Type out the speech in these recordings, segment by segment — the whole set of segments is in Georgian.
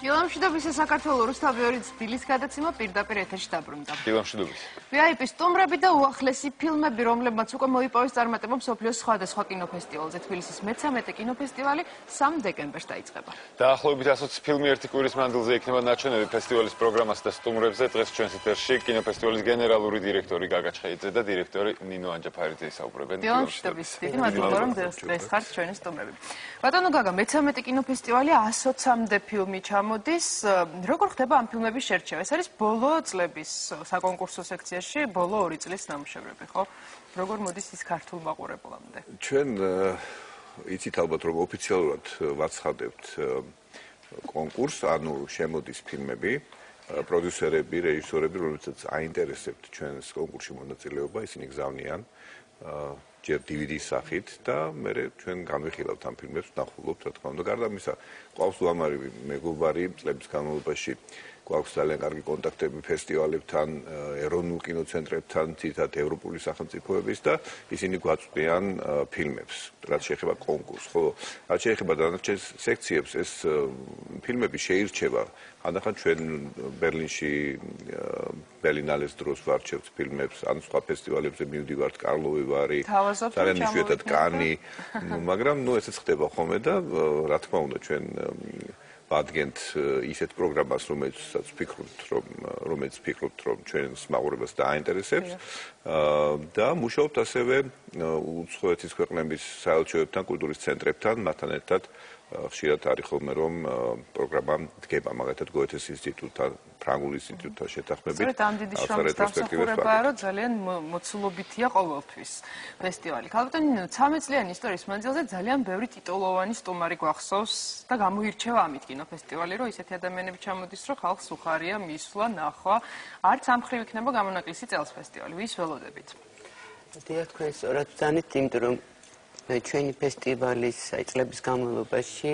დილამშვიდობის საქართველოს რუსთავი თბილისის გადაცემა პირდაპირ ეთერში დაბრუნდა. დილამშვიდობის. VIP სტუმრები და უახლესი ფილმები, რომლებმაც უკვე მოიპოვეს წარმატება მსოფლიოს სხვადასხვა კინოფესტივალზე. თბილისის მე-13 კინოფესტივალი 3 დეკემბერს დაიწყება. დაახლოებით 120 ფილმი ერთი კვირის მანძილზე იქნება ნაჩვენები ფესტივალის პროგრამას და სტუმრებზე. დღეს ჩვენს ეთერში კინოფესტივალის გენერალური დირექტორი გაგა ჩხეიძე და დირექტორი ნინო ანჯაფარიძე ისაუბრებენ. დილამშვიდობის. დიდი მადლობა რომ დღეს ხართ ჩვენი სტუმრები. ბატონო გაგა, მე-13 კინოფესტივალი 120-მდე ფილმი ჩამოდის. როგორ ხდება ამ ფილმების შერჩევა? ეს არის ბოლო წლების საკონკურსო სექციაში ბოლო 2 წლის ნამუშევრები, ხო? როგორ მოდის ის ქართულ მაყურებლამდე? ჩვენ იცით ალბათ რომ ოფიციალურად ვაცხადებთ კონკურსს, ანუ შემოდის ფილმები, პროდიუსერები, რეჟისორები, რომლებსაც აინტერესებთ ჩვენს კონკურსში მონაწილეობა, ისინი გზავნიან ჯერ DVD-ის სახით და მე ჩვენ განვიხილავთ ამ ფილმებს, ვნახულობთ, რა თქმა უნდა. გარდა ამისა, ყავს უამარი მეგობარი წლების განმავლობაში, გვაქვს ძალიან კარგი კონტაქტები ფესტივალებთან, ეროვნულ კინოცენტრებთან, თითქოს ევროპული სახელმწიფოების და ისინი გვაწვდიან ფილმებს, რაც შეეხება კონკურსს, ხო? რაც შეეხება დანარჩენ სექციებს, ეს ფილმები შეირჩევა. ანახან ჩვენ ბერლინში ბერლინალეს დროს ვარჩევთ ფილმებს, ან სხვა ფესტივალებზე მივდივართ, კარლოვი ვარი, ძალიან იშვიათად კანი, მაგრამ ესეც ხდება ხოლმე და რა თქმა უნდა ჩვენ ვადგენთ ისეთ პროგრამას, რომელსაც ვფიქრობთ, რომ ჩვენს მაყურებელს დააინტერესებს და მუშაობთ ასევე უცხოეთის ქვეყნების საელჩოებთან, კულტურის ცენტრებთან, მათთან ერთად ხშირად არის ხოლმე რომ პროგრამა დგება, მაგალითად გოეთეს ინსტიტუტთან, ფრანგულ ინსტიტუტთან შეთანხმებით. სწორედ ამ დიდი შრომის დამსახურებაა, რომ ძალიან მოცულობითია ყოველთვის ფესტივალი. ქალბატონო, 13 წლიანი ისტორიის მანძილზე ძალიან ბევრი ტიტულოვანი სტუმარი გვახსოვს და გამოირჩევა ამით კინოფესტივალი, რომ ისეთი ადამიანები ჩამოდის, რომ ხალხს უხარია მისვლა, ნახვა. არც ამ მხრივ იქნება გამონაკლისი წელს ფესტივალი. ვის ველოდებით? დიახ, თქვენ სწორად ვძანით, იმიტომ რომ ჩვენი ფესტივალის წლების განმავლობაში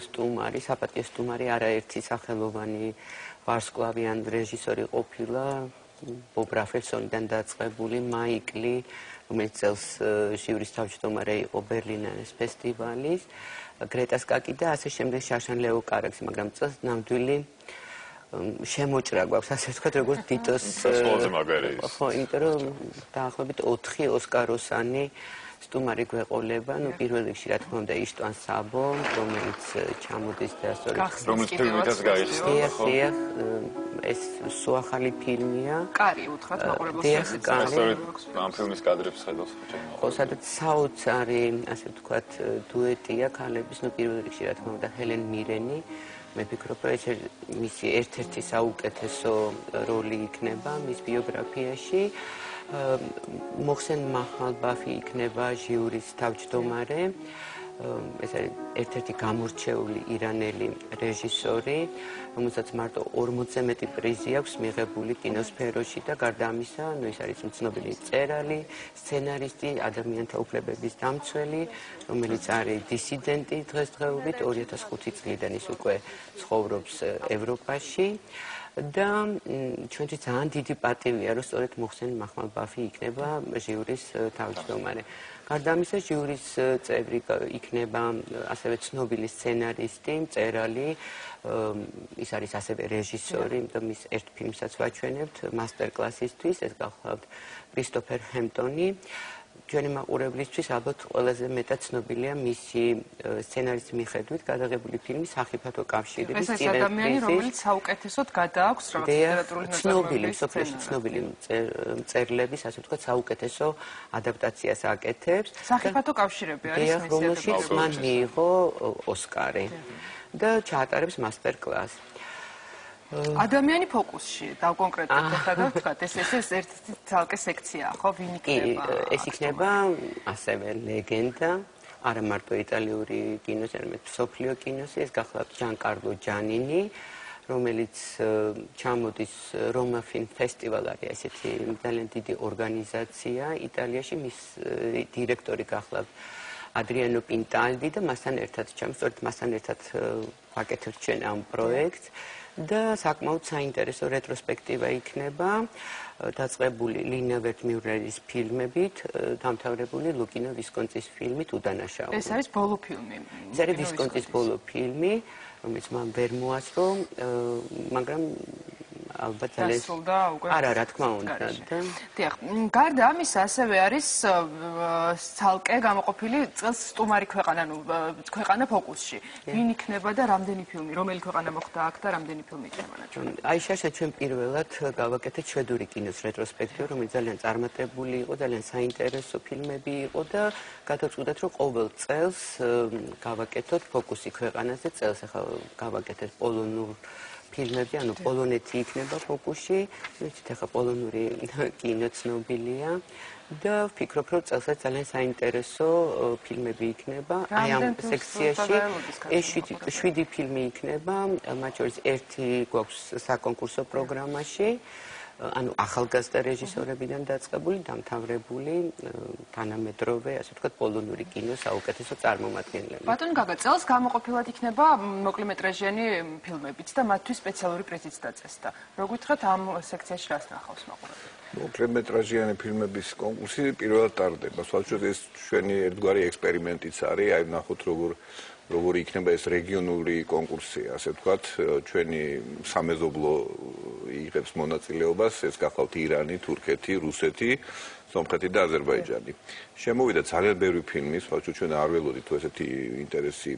სტუმარი, საპატიო სტუმარი არაერთი სახელოვანი ვარსკვლავიან რეჟისორი ყოფილა, ბობ რაფელსონიდან დაწყებული, მაიკლი, რომელიც წელს ჟიურის თავმჯდომარე იყო ბერლინალის ფესტივალის, გრეტა სკაკი და ასე შემდეგ შაშან ლეო კარაქსი, მაგრამ წელს ნამდვილი შემოჭრა გვაქვს, ასე ვთქვათ, როგორც დიტოს ხო, იმიტომ რომ დაახლოებით 4 ოსკაროსანი სტუმარი გვეყოლება, პირველ რიგში რა თქმა უნდა იშტვან საბო, რომელიც ჩამოდის და სწორედ რომელიც ფილმითაც გაიხსნა, ხო? ეს სუახალი ფილმია. კარი უთხრათ მაყურებელს. დიახ, კარი. ამ ფილმის კადრებს ხედავს ჩვენ. ხო, სადაც საოცარი, ასე ვთქვათ, დუეტია ქალების, პირველ რიგში რა თქმა უნდა ჰელენ მირენი. მე ვფიქრობ, რომ ეს მისი ერთ-ერთი საუკეთესო როლი იქნება მის ბიოგრაფიაში. მოხსენ მაჰალბაფი იქნება ჟიურის თავმჯდომარე. ეს არის ერთ-ერთი გამორჩეული ირანელი რეჟისორი, რომელსაც მარტო 40-ზე მეტი პრიზი აქვს მიღებული კინოსფეროში და გარდა ამისა, ის არის ცნობილი მწერალი, სცენარისტი, ადამიანთა უფლებების დამცველი, რომელიც არის დისიდენტი დღესდღეობით, 2005 წლიდან ის უკვე ცხოვრობს ევროპაში. და ჩვენთვის ძალიან დიდი პატივია, რომ სწორედ მოხსენ მაჰალბაფი იქნება ჟიურის თავმჯდომარე. გარდა ამისა, ჟიურის წევრი იქნება ასევე ცნობილი სცენარისტი, მწერალი, ის არის ასევე რეჟისორი, იმიტომ მის ერთ ფილმსაც ვაჩვენებთ მასტერკლასისთვის, ეს გახლავთ კრისტოფერ ჰემპტონი. ჩვენი მაყურებლისთვის ალბათ ყველაზე მეტად ცნობილია მისი სცენარის მიხედვით გადაღებული ფილმი „სახიფათო კავშირი“. ეს ადამიანი, რომელიც საუკეთესოდ გადააქვს რაღაც ლიტერატურული ცნობილი, სოფლიოში ცნობილი მწერლების, ასე ვთქვათ, საუკეთესო ადაპტაციას აკეთებს. „სახიფათო კავშირები“ არის მისი რომელშიც მან მიიღო ოსკარი და ჩაატარებს მასტერკლასს. ადამიანი ფოკუსში დავკონკრეტებთ ახლა და ვთქვათ, ეს ერთ-ერთი ცალკე სექციაა, ხო, ვინ იქნება? ეს იქნება ასევე ლეგენდა, არა მარტო იტალიური კინოს, არამედ მსოფლიო კინოსი, ეს გახლავთ ჯანკარლო ჯანინი, რომელიც ჩამოდის რომა ფილმ ფესტივალ არის ესეთი ძალიან დიდი ორგანიზაცია იტალიაში, მის დირექტორი გახლავთ ადრიანო პინტალდი და მასთან ერთად სწორედ მასთან ერთად ვაკეთებთ ჩვენ ამ პროექტს. და საკმაოდ საინტერესო რეტროსპექტივა იქნება დაწყებული ლინა ვერტმიურერის ფილმებით, დამთავრებული ლუკინო ვისკონტის ფილმით უდანაშაული. ეს არის ბოლო ფილმი. ეს არის ვისკონტის ბოლო ფილმი. რომელიც მან ვერ მოასწრო, მაგრამ ალბათ ძალიან არა, რა თქმა უნდა. დიახ, გარდა ამისა, ასევე არის ცალკე გამოყოფილი წელს სტუმარი ქვეყანა, ქვეყანა ფოკუსში. ვინ იქნება და რამდენი ფილმი, რომელი ქვეყანა მოხდა აქ და რამდენი ფილმი იქნება ნაჩვენები? აი შაშა ჩვენ პირველად გავაკეთეთ შვედური კინოს რეტროსპექტივა, რომელიც ძალიან წარმატებული იყო, ძალიან საინტერესო ფილმები იყო და გადავწყვიტეთ, რომ ყოველ წელს გავაკეთოთ ფოკუსი ქვეყანაზე, წელს ახლა გავაკეთეთ პოლონურ ფილმები, ანუ პოლონეთი იქნება ფოკუსში, ვიცით ახლა პოლონური კინო ცნობილია და ვფიქრობ, რომ წელსაც ძალიან საინტერესო ფილმები იქნება. აი ამ სექციაში 7 ფილმი იქნება, მათ შორის 1 გვაქვს საკონკურსო პროგრამაში. ანუ ახალგაზრდა რეჟისორებიდან დაწყებული, დამთავრებული, თანამედროვე, ასე ვთქვათ, პოლონური კინოს საუკეთესო წარმომადგენლები. ბატონ გაგა, წელს გამოყოფილად იქნება მოკლემეტრაჟიანი ფილმებიც და მათთვის სპეციალური პრიზიც დაწესდა. როგორ გითხრათ, ამ სექციაში რას ნახავს მაყურებელი? მოკლემეტრაჟიანი ფილმების კონკურსი პირველად ტარდება. სულ ეს ჩვენი ერთგვარი ექსპერიმენტიც არის, აი ნახოთ როგორი იქნება ეს რეგიონული კონკურსი, ასე ვთქვათ, ჩვენი სამეზობლო იღებს მონაწილეობას, ეს გახლავთ ირანი, თურქეთი, რუსეთი, სომხეთი და აზერბაიჯანი. შემოვიდა ძალიან ბევრი ფილმი, სხვათა ჩვენ არ ველოდით თუ ესეთი ინტერესი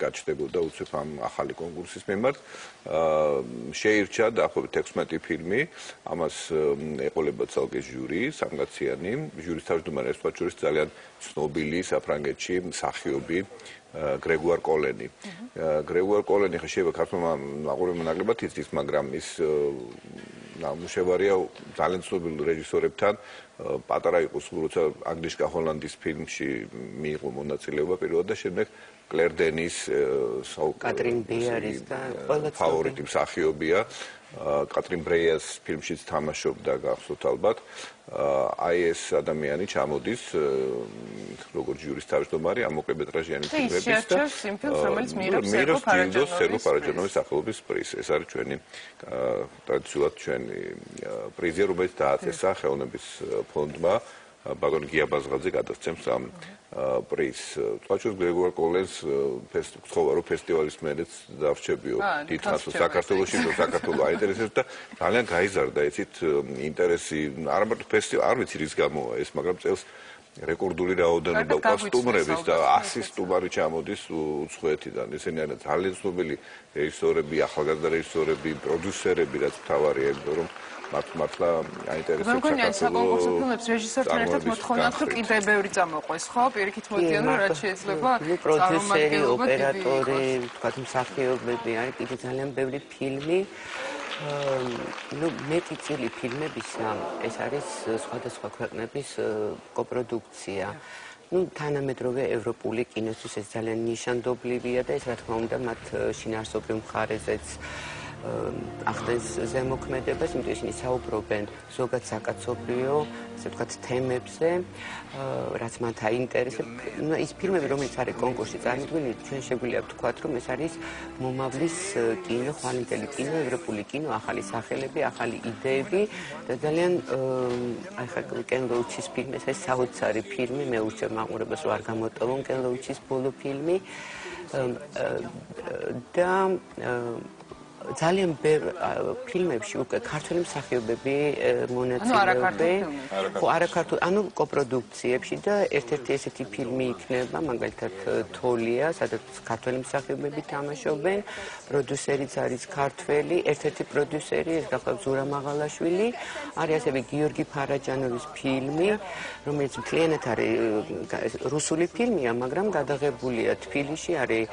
გაჩნდებოდა უცებ ამ ახალი კონკურსის მიმართ. შეირჩა დაახლოებით 16 ფილმი, ამას ეყოლება ცალკე ჟური, სამგაციანი, ჟურის თავმჯდომარე სხვათა შორის ძალიან ცნობილი საფრანგეთში მსახიობი გრეგუარ კოლენი. გრეგუარ კოლენი ხა შეიძლება ქართულმა მაყურებელმა ნაკლებად იცის, მაგრამ ის ნამუშევარია ძალიან ცნობილ რეჟისორებთან. პატარა იყო სულ როცა აგნიშკა ჰოლანდის ფილმში მიიღო მონაწილეობა პირველად და შემდეგ კლერ დენის კატრინ ბეარის და ყველა ფავორიტი მსახიობია. კატრინ ბრეიას ფილმშიც თამაშობდა გახსოვთ ალბათ. აი ეს ადამიანი ჩამოდის როგორც ჟურის თავმჯდომარე ამ მოკლემეტრაჟიანი ფილმების და მიიღებს ჯილდოს სერგო ფარაჯანოვის სახელობის პრიზს. ეს არის ჩვენი ტრადიციულად ჩვენი პრიზი, რომელიც დააწესა ხელოვნების ფონდმა. ბატონ გია ბაზღაძე გადასცემს ამ პრიზს. თვალჩოს გრეგუარ კოლენს ცხოვარო ფესტივალის მერეც დავრჩებიო დიდხანს საქართველოში და საქართველო აინტერესებს და ძალიან გაიზარდა ეცით ინტერესი არ მარტო ფესტივალი არ ვიცი რის გამოა ეს მაგრამ წელს რეკორდული რაოდენობა კოსტუმრების და 100 სტუმარი ჩამოდის უცხოეთიდან. ესენი არიან ძალიან ცნობილი რეჟისორები, ახალგაზრდა რეჟისორები, პროდიუსერები, რაც მთავარია, რომ მართლა აინტერესებს საკონკურსო ფილმებს რეჟისორთან ერთად მოთხოვნათ, რომ კიდევ ბევრი წამოყვეს, ხო? პირიქით მოდიან, რომ რაც შეიძლება პროდიუსერი, ოპერატორი, თქვათ მსახიობები, არის კიდევ ძალიან ბევრი ფილმი. მეტი წილი ფილმებისა ეს არის სხვადასხვა ქვეყნების კოპროდუქცია. თანამედროვე ევროპული კინოსთვის ეს ძალიან ნიშანდობლივია და ეს რა თქმა უნდა მათ შინაარსობრივ მხარეზეც ახდენს ზემოქმედებას, იმიტომ ისინი საუბრობენ ზოგად საკაცობრიო, ასე ვთქვათ, თემებზე, რაც მათ აინტერესებს. ის ფილმები, რომელიც არის კონკურსში წარმოდგენილი, ჩვენ შეგვიძლია ვთქვათ, რომ ეს არის მომავლის კინო, ხვალინდელი კინო, ევროპული კინო, ახალი სახელები, ახალი იდეები და ძალიან აი ხა კენ ლოუჩის ფილმი, ეს არის საოცარი ფილმი, მე ურჩევ მაყურებელს რომ არ გამოტოვონ კენ ლოუჩის ბოლო ფილმი და ძალიან ბევრ ფილმებში უკვე ქართველი მსახიობები მონაწილეობენ. ხო, არაქართული, ანუ კოპროდუქციებში და ერთ-ერთი ესეთი ფილმი იქნება, მაგალითად თოლია, სადაც ქართველი მსახიობები თამაშობენ, პროდიუსერიც არის ქართველი, ერთ-ერთი პროდიუსერი ეს გახლავთ ზურა მაღალაშვილი, არის ასევე გიორგი ფარაჯანოვის ფილმი, რომელიც მთლიანად არის რუსული ფილმია, მაგრამ გადაღებულია თბილისში, არის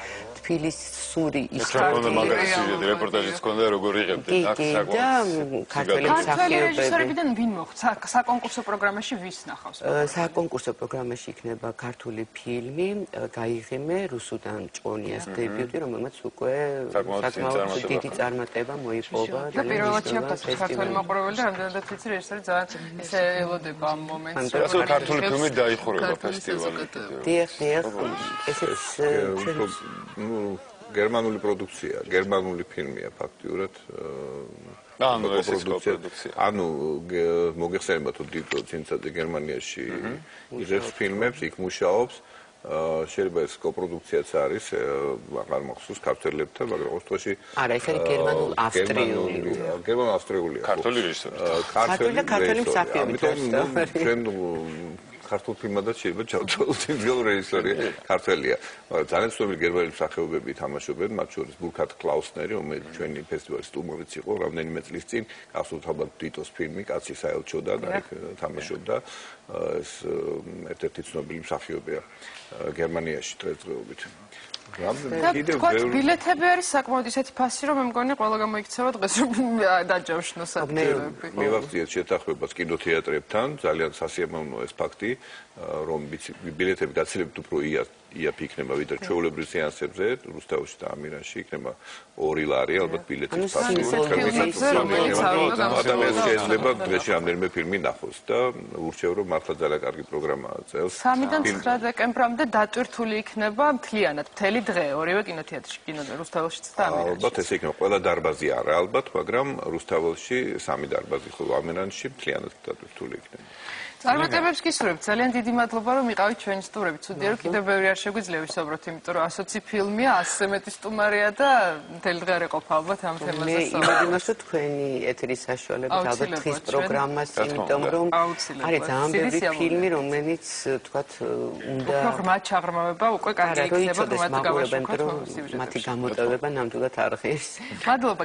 თბილისური ისტორია. რეპორტაჟიც ქონდა როგორ იღებდნენ აქ ქართველი რეჟისორებიდან ვინ მოხდა საკონკურსო პროგრამაში ვის ნახავს? საკონკურსო პროგრამაში იქნება ქართული ფილმი გაიღიმე რუსუდან ჭონიას დებიუტი, რომელმაც უკვე საკმაოდ დიდი წარმატება მოიპოვა და პირველად შეხვდა ქართველი მაყურებელი და რამდენადაც ვიცი რეჟისორი ძალიან ესე ელოდება ამ მომენტს. ასე ქართული ფილმი დაიხურება ფესტივალზე. დიახ, ესეც გერმანული პროდუქცია, გერმანული ფილმია ფაქტიურად. ანუ ეს კოპროდუქცია. ანუ მოგეხსენება თუ დიდო ცინცაძე გერმანიაში იღებს ფილმებს, იქ მუშაობს. შეიძლება ეს კოპროდუქციაც არის, აღარ მახსოვს ქართველებთან, მაგრამ ყოველ შემთხვევაში არა, ეს არის გერმანულ-ავსტრიული. გერმანულ-ავსტრიული. ქართული რეჟისორი. ქართული მსახიობი. ამიტომ ჩვენ ქართულ ფილმადაც შეიძლება ჩავთვალოთ იმდროინდელი რეჟისორი ქართველია. მაგრამ ძალიან ცნობილი გერმანელი მსახიობები თამაშობენ, მათ შორის ბურქარდ კლაუსნერი, რომელიც ჩვენი ფესტივალის სტუმრიც იყო რამდენიმე წლის წინ, გახსოვთ ალბათ ტიტოს ფილმი კაცი საელჩოდან, აქ თამაშობდა. ეს ერთ-ერთი ცნობილი მსახიობია გერმანიაში დღესდღეობით. ბილეთები არის საკმაოდ ისეთი ფასი, რომ მე მგონი ყველა გამოიქცევა დღეს რომ დაჯავშნოს აქტიურები. მივახციეთ შეთანხმებას კინოთეატრებთან, ძალიან სასიამოვნოა ეს ფაქტი, რომ ბილეთები გაცილებით უფრო იაფიქნება ვიდრე ჩვეულებრივ სეანსებზე, რუსთავში და ამირანში იქნება 2 ლარი, ალბათ ბილეთის ფასი. ადამიანს შეიძლება დღეში რამდენიმე ფილმი ნახოს და ურჩევ რომ მართლა ძალიან კარგი პროგრამაა წელს. 3-დან 9 დეკემბრამდე დატვირთული იქნება მთლიანად, მთელი დღე, ორივე კინოთეატრში, რუსთაველშიც და ამირანში. ალბათ ესე იქნება, ყველა დარბაზი არა ალბათ, მაგრამ რუსთაველში 3 დარბაზი, ხოლო ამირანში მთლიანად დატვირთული იქნება. წარმატებებს გისურვებთ. ძალიან დიდი მადლობა რომ იყავით ჩვენი სტუმრები. ცუდია რომ კიდევ ბევრი არ შეგვიძლია ვისაუბროთ, იმიტომ რომ 120 ფილმია, 100-ზე მეტი სტუმარია და მთელი დღე არ ეყოფა ალბათ ამ თემაზე. მე იმედიმაშ რომ თქვენი ეთერის საშუალებით ალბათ დღის პროგრამას, იმიტომ რომ არის ძალიან ბევრი φιλმი, რომელიც თქვათ უნდა უფრო ჩაღრმავება უკვე კარგი იქნება, რომ მათ გავაშუქოთ. მათი გამოტოვება ნამდვილად არ ღირს. მადლობა.